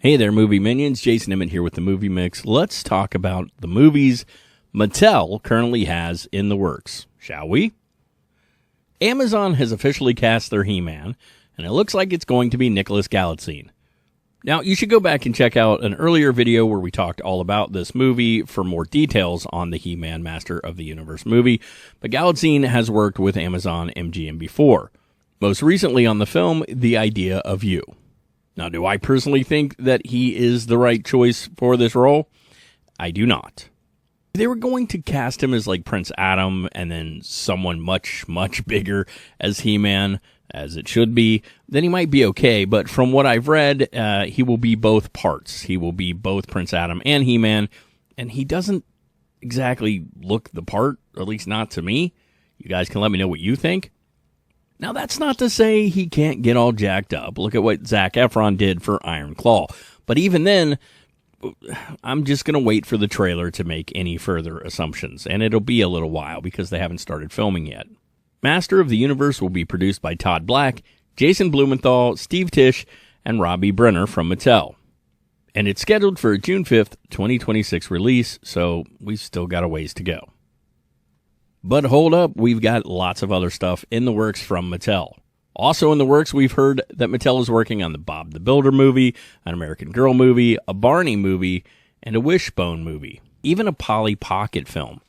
Hey there, movie minions. Jason Emmett here with the Movie Mix. Let's talk about the movies Mattel currently has in the works, shall we? Amazon has officially cast their He-Man, and it looks like it's going to be Nicholas Galitzine. Now, you should go back and check out an earlier video where we talked all about this movie for more details on the He-Man Master of the Universe movie, but Galitzine has worked with Amazon MGM before, most recently on the film The Idea of You. Now, do I personally think that he is the right choice for this role? I do not. If they were going to cast him as like Prince Adam and then someone much, much bigger as He-Man, as it should be, then he might be okay. But from what I've read, he will be both parts. He will be both Prince Adam and He-Man, and he doesn't exactly look the part, or at least not to me. You guys can let me know what you think. Now, that's not to say he can't get all jacked up. Look at what Zac Efron did for Iron Claw. But even then, I'm just going to wait for the trailer to make any further assumptions. And it'll be a little while because they haven't started filming yet. Master of the Universe will be produced by Todd Black, Jason Blumenthal, Steve Tisch, and Robbie Brenner from Mattel. And it's scheduled for a June 5th, 2026 release, so we've still got a ways to go. But hold up, we've got lots of other stuff in the works from Mattel. Also in the works, we've heard that Mattel is working on the Bob the Builder movie, an American Girl movie, a Barney movie, and a Wishbone movie. Even a Polly Pocket film.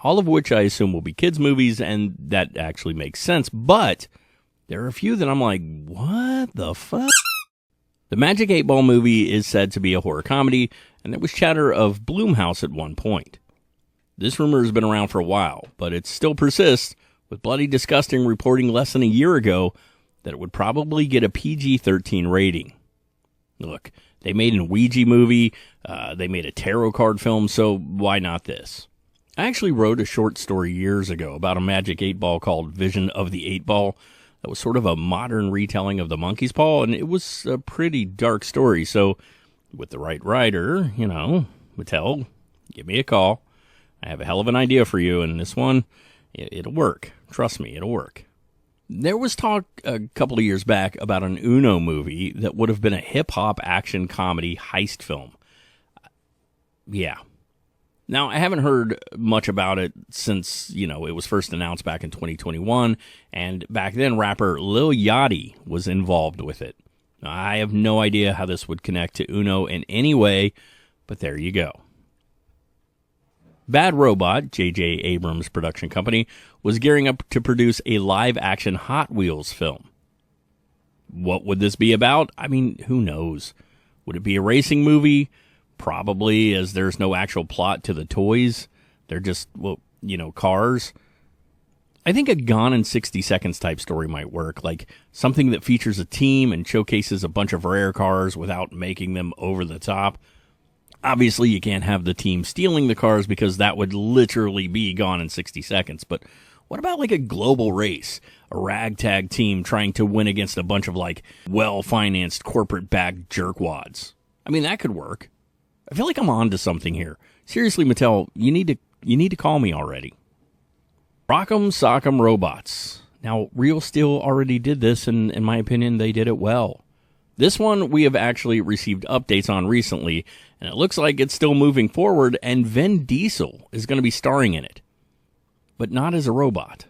All of which I assume will be kids' movies, and that actually makes sense. But there are a few that I'm like, what the fuck? The Magic 8 Ball movie is said to be a horror comedy, and there was chatter of Blumhouse at one point. This rumor has been around for a while, but it still persists, with Bloody Disgusting reporting less than a year ago that it would probably get a PG-13 rating. Look, they made a Ouija movie, they made a tarot card film, so why not this? I actually wrote a short story years ago about a Magic 8 Ball called Vision of the 8 Ball that was sort of a modern retelling of the Monkey's Paw, and it was a pretty dark story, so with the right writer, Mattel, give me a call. I have a hell of an idea for you, and this one, it'll work. Trust me, it'll work. There was talk a couple of years back about an Uno movie that would have been a hip-hop action comedy heist film. Yeah. Now, I haven't heard much about it since, it was first announced back in 2021, and back then, rapper Lil Yachty was involved with it. Now, I have no idea how this would connect to Uno in any way, but there you go. Bad Robot, J.J. Abrams' production company, was gearing up to produce a live-action Hot Wheels film. What would this be about? I mean, who knows? Would it be a racing movie? Probably, as there's no actual plot to the toys. They're just, cars. I think a Gone in 60 Seconds type story might work, like something that features a team and showcases a bunch of rare cars without making them over the top. Obviously, you can't have the team stealing the cars because that would literally be Gone in 60 Seconds. But what about like a global race? A ragtag team trying to win against a bunch of well-financed corporate-backed jerkwads. I mean, that could work. I feel like I'm on to something here. Seriously, Mattel, you need to call me already. Rock'em Sock'em Robots. Now, Real Steel already did this, and in my opinion, they did it well. This one we have actually received updates on recently, and it looks like it's still moving forward, and Vin Diesel is going to be starring in it. But not as a robot.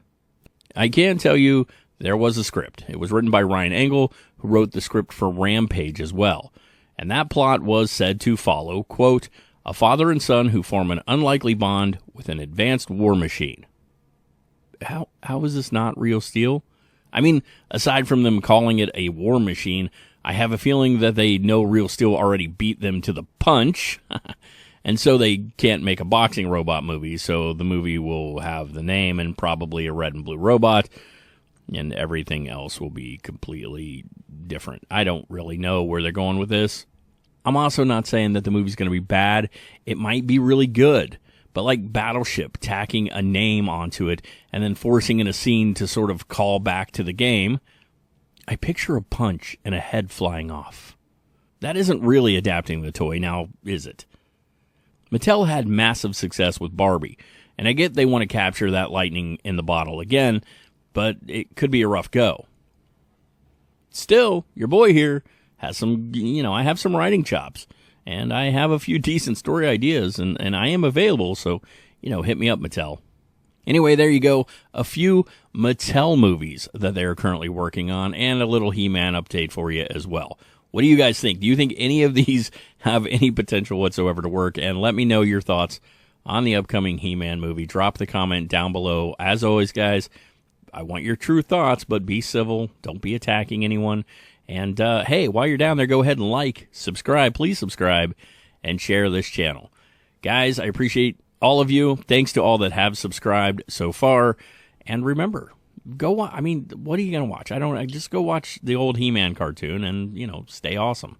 I can tell you there was a script. It was written by Ryan Engle, who wrote the script for Rampage as well. And that plot was said to follow, quote, a father and son who form an unlikely bond with an advanced war machine. How is this not Real Steel? I mean, aside from them calling it a war machine, I have a feeling that they know Real Steel already beat them to the punch, and so they can't make a boxing robot movie, so the movie will have the name and probably a red and blue robot, and everything else will be completely different. I don't really know where they're going with this. I'm also not saying that the movie's going to be bad. It might be really good, but like Battleship tacking a name onto it and then forcing in a scene to sort of call back to the game, I picture a punch and a head flying off. That isn't really adapting the toy, now is it? Mattel had massive success with Barbie, and I get they want to capture that lightning in the bottle again, but it could be a rough go. Still, your boy here has some, I have some writing chops, and I have a few decent story ideas, and I am available, so, hit me up, Mattel. Anyway, there you go. A few Mattel movies that they're currently working on, and a little He-Man update for you as well. What do you guys think? Do you think any of these have any potential whatsoever to work? And let me know your thoughts on the upcoming He-Man movie. Drop the comment down below. As always, guys, I want your true thoughts, but be civil. Don't be attacking anyone. And, hey, while you're down there, go ahead and subscribe, please subscribe, and share this channel. Guys, I appreciate all of you. Thanks to all that have subscribed so far. And remember, go watch. What are you going to watch? Just go watch the old He-Man cartoon and, stay awesome.